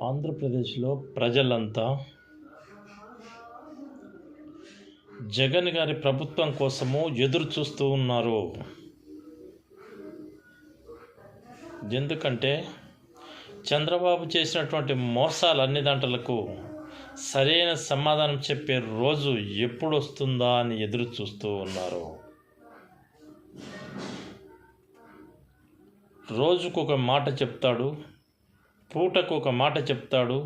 ఆంధ్రప్రదేశ్లో ప్రజలంతా జగన్ గారి ప్రభుత్వం కోసము ఎదురు చూస్తూ ఉన్నారు. ఎందుకంటే చంద్రబాబు చేసినటువంటి మోసాలన్ని దాంట్లకు సరైన సమాధానం చెప్పే రోజు ఎప్పుడు వస్తుందా అని ఎదురు చూస్తూ ఉన్నారు. రోజుకు ఒక మాట చెప్తాడు, పూటకు ఒక మాట చెప్తాడు,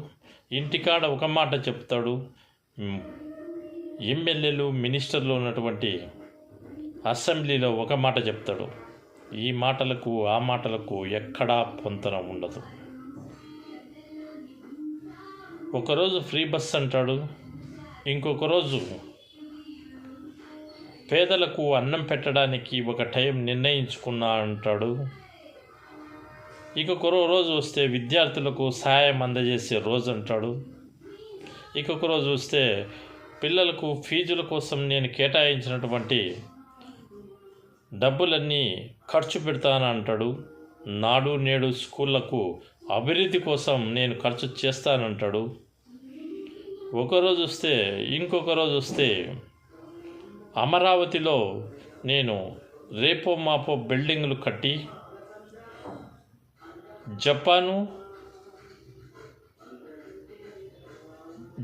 ఇంటికాడ ఒక మాట చెప్తాడు. ఎమ్మెల్యేలు మినిస్టర్లు ఉన్నటువంటి అసెంబ్లీలో ఒక మాట చెప్తాడు. ఈ మాటలకు ఆ మాటలకు ఎక్కడా పొంతన ఉండదు. ఒకరోజు ఫ్రీ బస్ అంటాడు, ఇంకొక రోజు పేదలకు అన్నం పెట్టడానికి ఒక టైం నిర్ణయించుకున్నా అంటాడు. ఇంకొక రోజు వస్తే విద్యార్థులకు సహాయం అందజేసే రోజు అంటాడు. ఇంకొక రోజు వస్తే పిల్లలకు ఫీజుల కోసం నేను కేటాయించినటువంటి డబ్బులన్నీ ఖర్చు పెడతాను అంటాడు. నాడు నేడు స్కూళ్లకు అభివృద్ధి కోసం నేను ఖర్చు చేస్తానంటాడు. ఒకరోజు వస్తే ఇంకొక రోజు వస్తే అమరావతిలో నేను రేపో మాపో బిల్డింగ్లు కట్టి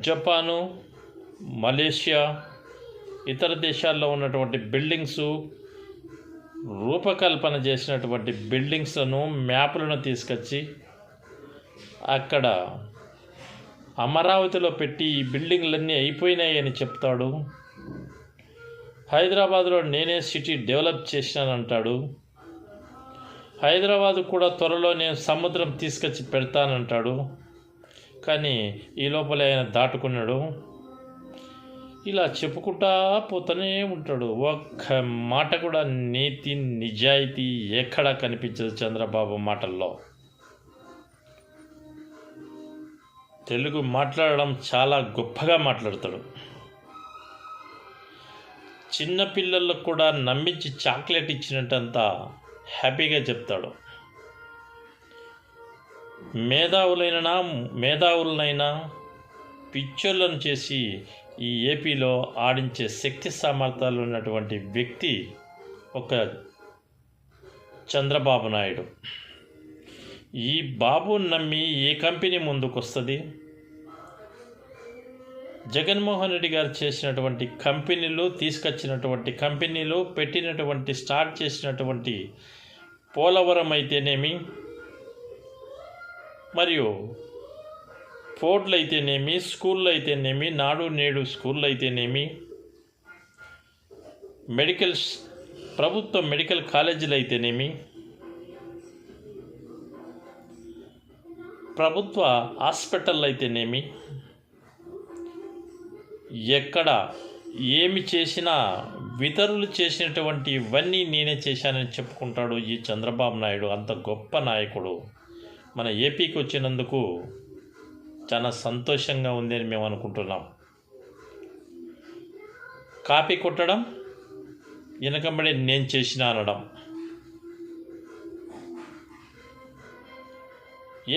జపాను మలేషియా ఇతర దేశాల్లో ఉన్నటువంటి బిల్డింగ్స్ రూపకల్పన చేసినటువంటి బిల్డింగ్స్లను మ్యాప్లను తీసుకొచ్చి అక్కడ అమరావతిలో పెట్టి ఈ బిల్డింగ్లన్నీ అయిపోయినాయని చెప్తాడు. హైదరాబాద్లో నేనే సిటీ డెవలప్ చేసినానంటాడు. హైదరాబాద్ కూడా త్వరలో నేను సముద్రం తీసుకొచ్చి పెడతానంటాడు. కానీ ఈ లోపల ఆయన దాటుకున్నాడు. ఇలా చెప్పుకుంటా పోతూనే ఉంటాడు. ఒక్క మాట కూడా నీతి నిజాయితీ ఎక్కడా కనిపించదు చంద్రబాబు మాటల్లో. తెలుగు మాట్లాడడం చాలా గొప్పగా మాట్లాడతాడు. చిన్నపిల్లలకు కూడా నమ్మించి చాక్లెట్ ఇచ్చినట్టంతా హ్యాపీగా చెప్తాడు. మేధావులనైనా పిచ్చోళ్ళను చేసి ఈ ఏపీలో ఆడించే శక్తి సామర్థ్యాలు ఉన్నటువంటి వ్యక్తి ఒక చంద్రబాబు నాయుడు. ఈ బాబు నమ్మి ఏ కంపెనీ ముందుకు వస్తుంది? జగన్మోహన్ రెడ్డి గారు చేసినటువంటి కంపెనీలు, తీసుకొచ్చినటువంటి కంపెనీలు, పెట్టినటువంటి స్టార్ట్ చేసినటువంటి పోలవరం అయితేనేమి, మరియు పోర్ట్లు అయితేనేమి, స్కూళ్ళు అయితేనేమి, నాడు నేడు స్కూళ్ళు అయితేనేమి, ప్రభుత్వ మెడికల్ కాలేజీలు అయితేనేమి, ప్రభుత్వ హాస్పిటల్ అయితేనేమి, ఎక్కడ ఏమి చేసినా ఇతరులు చేసినటువంటి ఇవన్నీ నేనే చేశానని చెప్పుకుంటాడు ఈ చంద్రబాబు నాయుడు. అంత గొప్ప నాయకుడు. మన ఏపీకి వచ్చినందుకు చాలా సంతోషంగా ఉంది అని మేము అనుకుంటున్నాం. కాపీ కొట్టడం, వెనకబడి నేను చేసిన అనడం.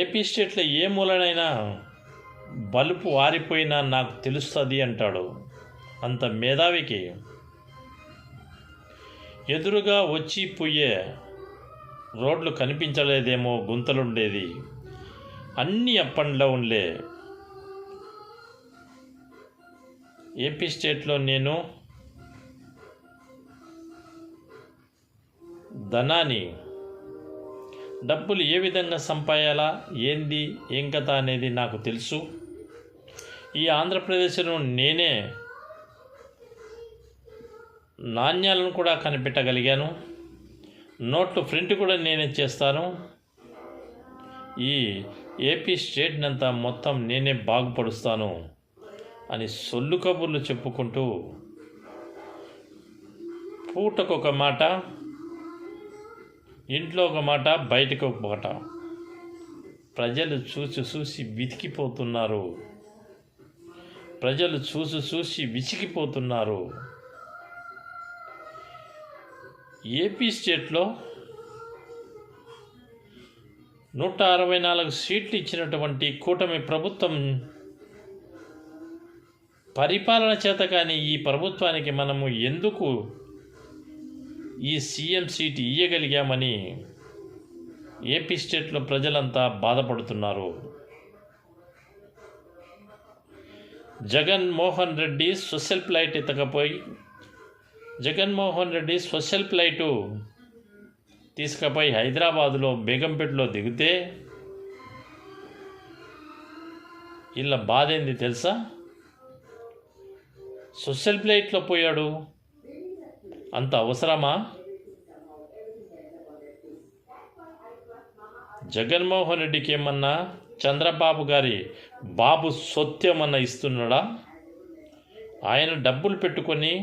ఏపీ స్టేట్లో ఏ మూలనైనా బలుపు ఆరిపోయినా నాకు తెలుస్తుంది అంటాడు. అంత మేధావికి ఎదురుగా వచ్చి పోయే రోడ్లు కనిపించలేదేమో, గుంతలుండేది అన్నీ అప్పంలో ఉండే. ఏపీ స్టేట్లో నేను ధనాన్ని, డబ్బులు ఏ విధంగా సంపాయాలా, ఏంది ఏం కథ అనేది నాకు తెలుసు. ఈ ఆంధ్రప్రదేశ్లో నేనే నాణ్యాలను కూడా కనిపెట్టగలిగాను. నోట్లు ప్రింట్ కూడా నేనే చేస్తాను. ఈ ఏపీ స్టేట్నంతా మొత్తం నేనే బాగుపరుస్తాను అని సొల్లు కబుర్లు చెప్పుకుంటూ పూటకు ఒక మాట, ఇంట్లో ఒక మాట, బయటకు ఒక మాట. ప్రజలు చూసి విసిగిపోతున్నారు. ఏపీ స్టేట్లో 164 సీట్లు ఇచ్చినటువంటి కూటమి ప్రభుత్వం పరిపాలన చేత కానీ ఈ ప్రభుత్వానికి మనము ఎందుకు ఈ సీఎం సీటు ఇయ్యగలిగామని ఏపీ స్టేట్లో ప్రజలంతా బాధపడుతున్నారు. జగన్మోహన్ రెడ్డి సోషల్ ఫ్లైట్ ఎత్తకపోయి సోషల్ ఫ్లైటు తీసుకుపోయి హైదరాబాదులో బేగంపేటలో దిగితే ఇలా బాధ ఏంది తెలుసా? సోషల్ ఫ్లైట్లో పోయాడు, అంత అవసరమా? జగన్మోహన్ రెడ్డికి ఏమన్నా చంద్రబాబు గారి బాబు సొత్తేమన్నా ఇస్తున్నాడా? ఆయన డబ్బులు పెట్టుకొని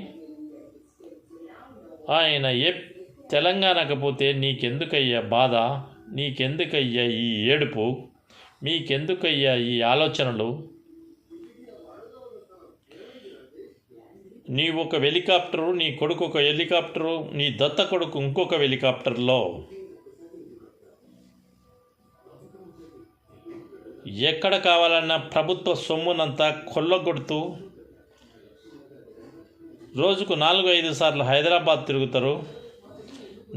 ఆయన తెలంగాణకు పోతే నీకెందుకయ్యా బాధ, నీకెందుకయ్యా ఈ ఏడుపు, మీకెందుకయ్యా ఈ ఆలోచనలు? నీ ఒక హెలికాప్టరు, నీ కొడుకు ఒక హెలికాప్టరు, నీ దత్త కొడుకు ఇంకొక హెలికాప్టర్లో ఎక్కడ కావాలన్నా ప్రభుత్వ సొమ్మునంతా కొల్లగొడుతూ రోజుకు 4-5 సార్లు హైదరాబాద్ తిరుగుతారు,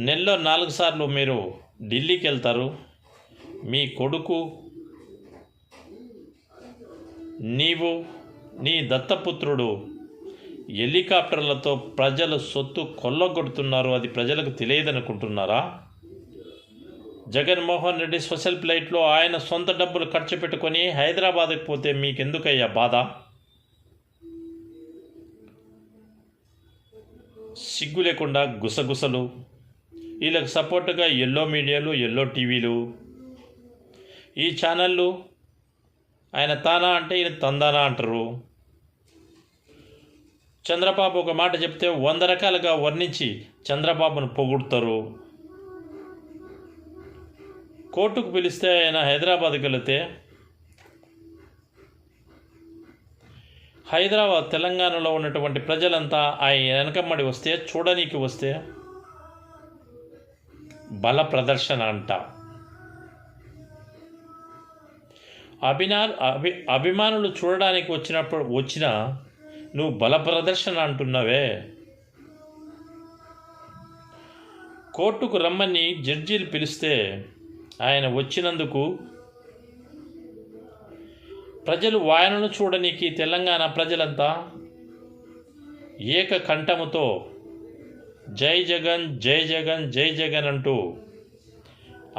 నెలలో 4 సార్లు మీరు ఢిల్లీకి వెళ్తారు. మీ కొడుకు, నీవు, నీ దత్తపుత్రుడు హెలికాప్టర్లతో ప్రజల సొత్తు కొల్లగొడుతున్నారు. అది ప్రజలకు తెలియదనుకుంటున్నారా? జగన్మోహన్ రెడ్డి సోషల్ ఫ్లైట్లో ఆయన సొంత డబ్బులు ఖర్చు పెట్టుకొని హైదరాబాద్కి పోతే మీకెందుకయ్యా బాధ? సిగ్గు లేకుండా గుసగుసలు. వీళ్ళకి సపోర్టుగా ఎల్లో మీడియాలు, ఎల్లో టీవీలు, ఈ ఛానళ్ళు ఆయన తానా అంటే ఈయన తందానా అంటారు. చంద్రబాబు ఒక మాట చెప్తే 100 రకాలుగా వర్ణించి చంద్రబాబును పొగుడుతారు. కోర్టుకు పిలిస్తే ఆయన హైదరాబాద్కి వెళితే హైదరాబాద్ తెలంగాణలో ఉన్నటువంటి ప్రజలంతా ఆయన వెనకమ్మడి వస్తే, చూడనీకి వస్తే బల ప్రదర్శన అంట. అభిమానులు చూడడానికి వచ్చిన నువ్వు బల ప్రదర్శన అంటున్నావే. కోర్టుకు రమ్మని జడ్జీలు పిలిస్తే ఆయన వచ్చినందుకు ప్రజలు ఆయనను చూడనీకి తెలంగాణ ప్రజలంతా ఏకకంఠముతో జై జగన్, జై జగన్, జై జగన్ అంటూ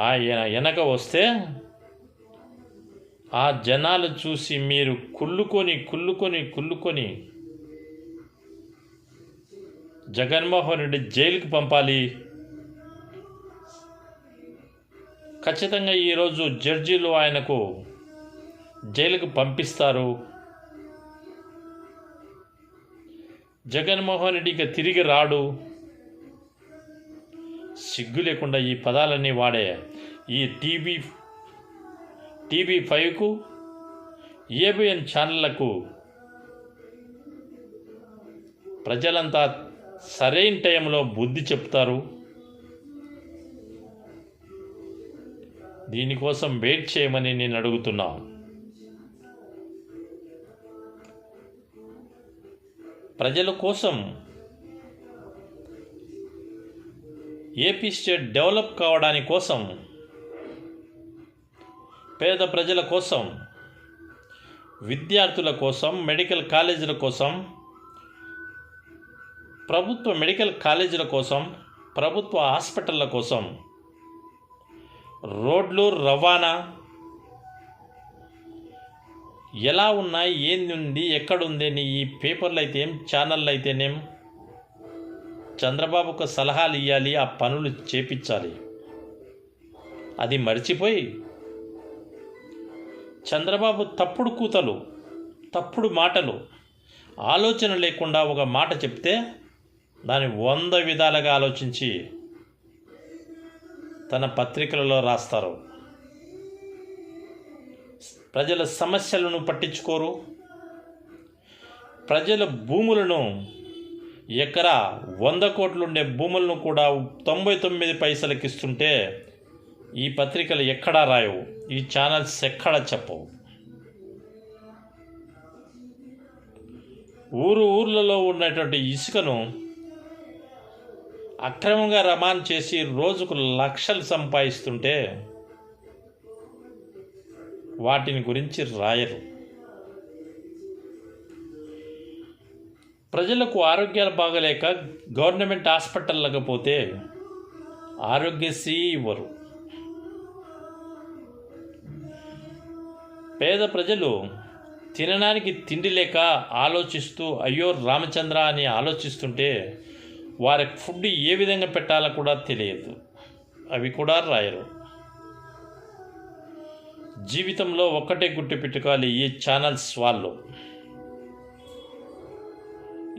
ఆయన వెనక వస్తే ఆ జనాలు చూసి మీరు కుళ్ళుకొని జగన్మోహన్ రెడ్డి జైలుకి పంపాలి. ఖచ్చితంగా ఈరోజు జడ్జీలు ఆయనకు జైలుకు పంపిస్తారు. జగన్మోహన్ రెడ్డికి తిరిగి రాడు. సిగ్గు లేకుండా ఈ పదాలన్నీ వాడే ఈ టీవీ5కు, ఏబిఎన్ ఛానళ్లకు ప్రజలంతా సరైన టైంలో బుద్ధి చెప్తారు. దీనికోసం వెయిట్ చేయమని నేను అడుగుతున్నా. ప్రజల కోసం, ఏపీ స్టేట్ డెవలప్ కావడానికి కోసం, పేద ప్రజల కోసం, విద్యార్థుల కోసం, మెడికల్ కాలేజీల కోసం, ప్రభుత్వ మెడికల్ కాలేజీల కోసం, ప్రభుత్వ హాస్పిటళ్ళ కోసం, రోడ్లు, రవాణా ఎలా ఉన్నాయి, ఏంది ఉంది, ఎక్కడుంది అని ఈ పేపర్లు అయితేం, ఛానళ్ళు అయితేనేం చంద్రబాబుకు సలహాలు ఇవ్వాలి, ఆ పనులు చేపించాలి. అది మర్చిపోయి చంద్రబాబు తప్పుడు కూతలు, తప్పుడు మాటలు, ఆలోచన లేకుండా ఒక మాట చెప్తే దాన్ని 100 విధాలుగా ఆలోచించి తన పత్రికలలో రాస్తారు. ప్రజల సమస్యలను పట్టించుకోరు. ప్రజల భూములను, ఎకరా 100 కోట్లుండే భూములను కూడా 99 పైసలకి ఇస్తుంటే ఈ పత్రికలు ఎక్కడా రాయవు, ఈ ఛానల్స్ ఎక్కడా చెప్పవు. ఊర్లలో ఉన్నటువంటి ఇసుకను అక్రమంగా రవాణా చేసి రోజుకు లక్షలు సంపాదిస్తుంటే వాటిని గురించి రాయరు. ప్రజలకు ఆరోగ్యాలు బాగలేక గవర్నమెంట్ హాస్పిటల్లకు పోతే ఆరోగ్యశ్రీ ఇవ్వరు. పేద ప్రజలు తినడానికి తిండి లేక ఆలోచిస్తూ అయ్యో రామచంద్ర అని ఆలోచిస్తుంటే వారికి ఫుడ్ ఏ విధంగా పెట్టాలో కూడా తెలియదు, అవి కూడా రాయరు. జీవితంలో ఒక్కటే గుర్తు పెట్టుకోవాలి ఈ ఛానల్స్ వాళ్ళు.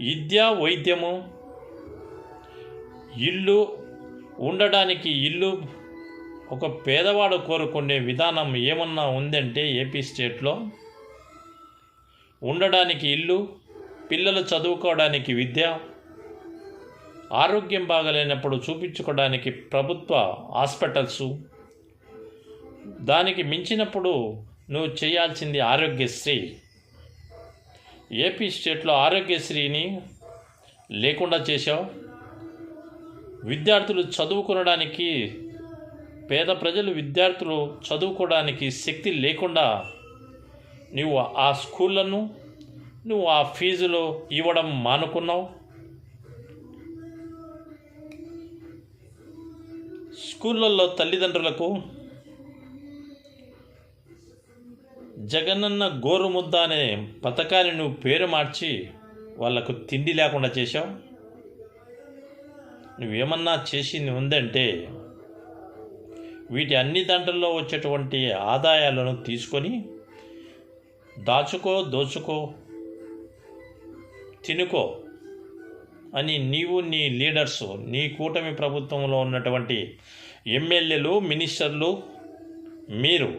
విద్య, వైద్యము, ఇల్లు, ఉండడానికి ఇల్లు, ఒక పేదవాడు కోరుకునే విధానం ఏమన్నా ఉందంటే ఏపీ స్టేట్లో ఉండడానికి ఇల్లు, పిల్లలు చదువుకోవడానికి విద్య, ఆరోగ్యం బాగలేనప్పుడు చూపించుకోవడానికి ప్రభుత్వ హాస్పిటల్సు, దానికి మించినప్పుడు నువ్వు చేయాల్సింది ఆరోగ్యశ్రీ. ఏపీ స్టేట్లో ఆరోగ్యశ్రీని లేకుండా చేశావు. విద్యార్థులు చదువుకోవడానికి, పేద ప్రజలు విద్యార్థులు చదువుకోవడానికి శక్తి లేకుండా నువ్వు ఆ స్కూళ్ళను నువ్వు ఆ ఫీజులు ఇవ్వడం మానుకున్నావు. స్కూళ్ళల్లో తల్లిదండ్రులకు జగనన్న గోరుముద్ద అనే పథకాన్ని నువ్వు పేరు మార్చి వాళ్లకు తిండి లేకుండా చేశావు. నువ్వేమన్నా చేసింది ఉందంటే వీటి అన్ని దాంట్లలో వచ్చేటువంటి ఆదాయాలను తీసుకొని దాచుకో, దోచుకో, తినుకో అని నీవు, నీ లీడర్సు, నీ కూటమి ప్రభుత్వంలో ఉన్నటువంటి ఎమ్మెల్యేలు, మినిస్టర్లు మీరు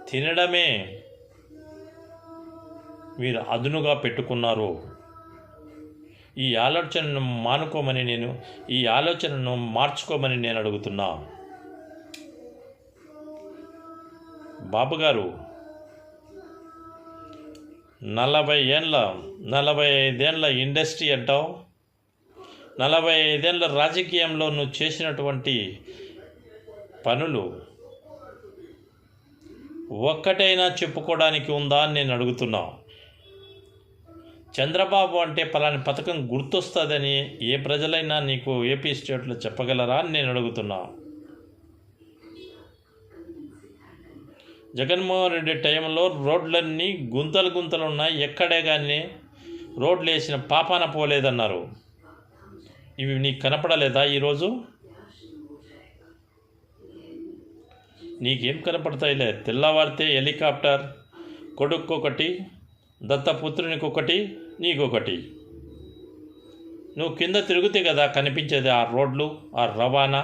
తినడమే మీరు అదునుగా పెట్టుకున్నారు. ఈ ఆలోచనను మానుకోమని ఈ ఆలోచనను మార్చుకోమని నేను అడుగుతున్నా. బాబుగారు 45 ఏళ్ళ ఇండస్ట్రీ అంటావు, 45 ఏళ్ళ రాజకీయంలో నువ్వు చేసినటువంటి పనులు ఒక్కటైనా చెప్పుకోవడానికి ఉందా అని నేను అడుగుతున్నా. చంద్రబాబు అంటే పలాని పథకం గుర్తొస్తుందని ఏ ప్రజలైనా నీకు ఏపీ స్టేట్లో చెప్పగలరా అని నేను అడుగుతున్నా. జగన్మోహన్ రెడ్డి టైంలో రోడ్లన్నీ గుంతలు ఉన్నాయి, ఎక్కడే కానీ రోడ్లు వేసిన పాపాన పోలేదన్నారు. ఇవి నీకు కనపడలేదా ఈరోజు? నీకేం కనపడతాయిలే. తెల్లవారితే హెలికాప్టర్, కొడుక్కొకటి, దత్తపుత్రునికి ఒకటి, నీకొకటి. నువ్వు కింద తిరిగితే కదా కనిపించేది ఆ రోడ్లు, ఆ రవాణా.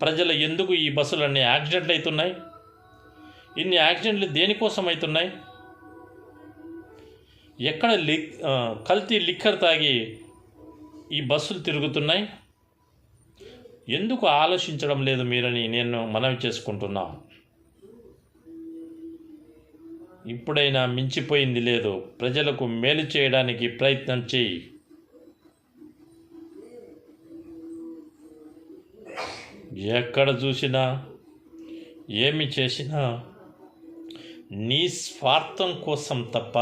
ప్రజలు ఎందుకు ఈ బస్సులన్నీ యాక్సిడెంట్లు అవుతున్నాయి? ఇన్ని యాక్సిడెంట్లు దేనికోసం అవుతున్నాయి? ఎక్కడ కల్తీ లిక్కర్ తాగి ఈ బస్సులు తిరుగుతున్నాయి? ఎందుకు ఆలోచించడం లేదు మీరని నేను మనవి చేసుకుంటున్నా. ఇప్పుడైనా మించిపోయింది లేదు. ప్రజలకు మేలు చేయడానికి ప్రయత్నం చేయి. ఎక్కడ చూసినా, ఏమి చేసినా నీ స్వార్థం కోసం తప్ప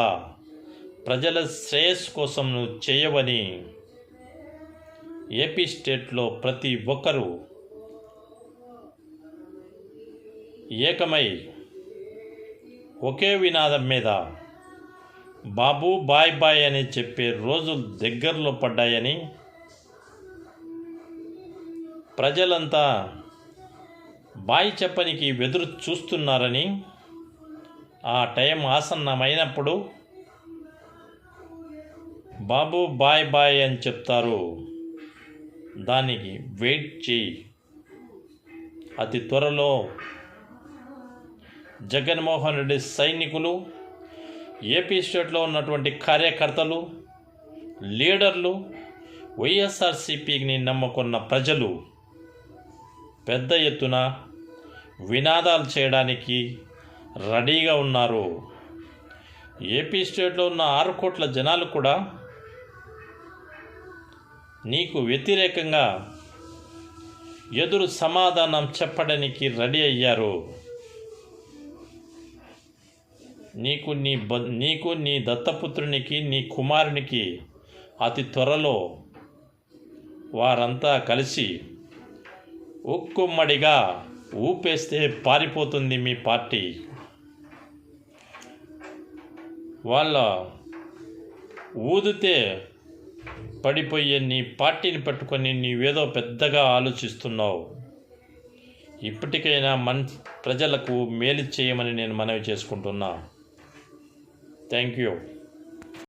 ప్రజల శ్రేయస్సు కోసం నువ్వు చేయవని ఏపీ స్టేట్లో ప్రతి ఒక్కరూ ఏకమై ఒకే వినాదం మీద బాబు బాయ్ బాయ్ అని చెప్పే రోజులు దగ్గరలో పడ్డాయని, ప్రజలంతా బాయ్ చెప్పనికి ఎదురు చూస్తున్నారని, ఆ టైం ఆసన్నమైనప్పుడు బాబు బాయ్ బాయ్ అని చెప్తారు. దానికి వెయిట్ చేయి. అతి త్వరలో జగన్మోహన్ రెడ్డి సైనికులు, ఏపీ స్టేట్లో ఉన్నటువంటి కార్యకర్తలు, లీడర్లు, వైఎస్ఆర్సీపీని నమ్ముకున్న ప్రజలు పెద్ద ఎత్తున వినాదాలు చేయడానికి రెడీగా ఉన్నారు. ఏపీ స్టేట్లో ఉన్న 6 కోట్ల జనాలు కూడా నీకు వ్యతిరేకంగా ఎదురు సమాధానం చెప్పడానికి రెడీ అయ్యారు. నీకు నీ దత్తపుత్రునికి, నీ కుమారునికి అతి త్వరలో వారంతా కలిసి ఉక్కుమ్మడిగా ఊపేస్తే పారిపోతుంది మీ పార్టీ. వాళ్ళ ఊదితే పడిపోయే నీ పార్టీని పట్టుకొని నీవేదో పెద్దగా ఆలోచిస్తున్నావు. ఇప్పటికైనా ప్రజలకు మేలు చేయమని నేను మనవి చేసుకుంటున్నా. Thank you.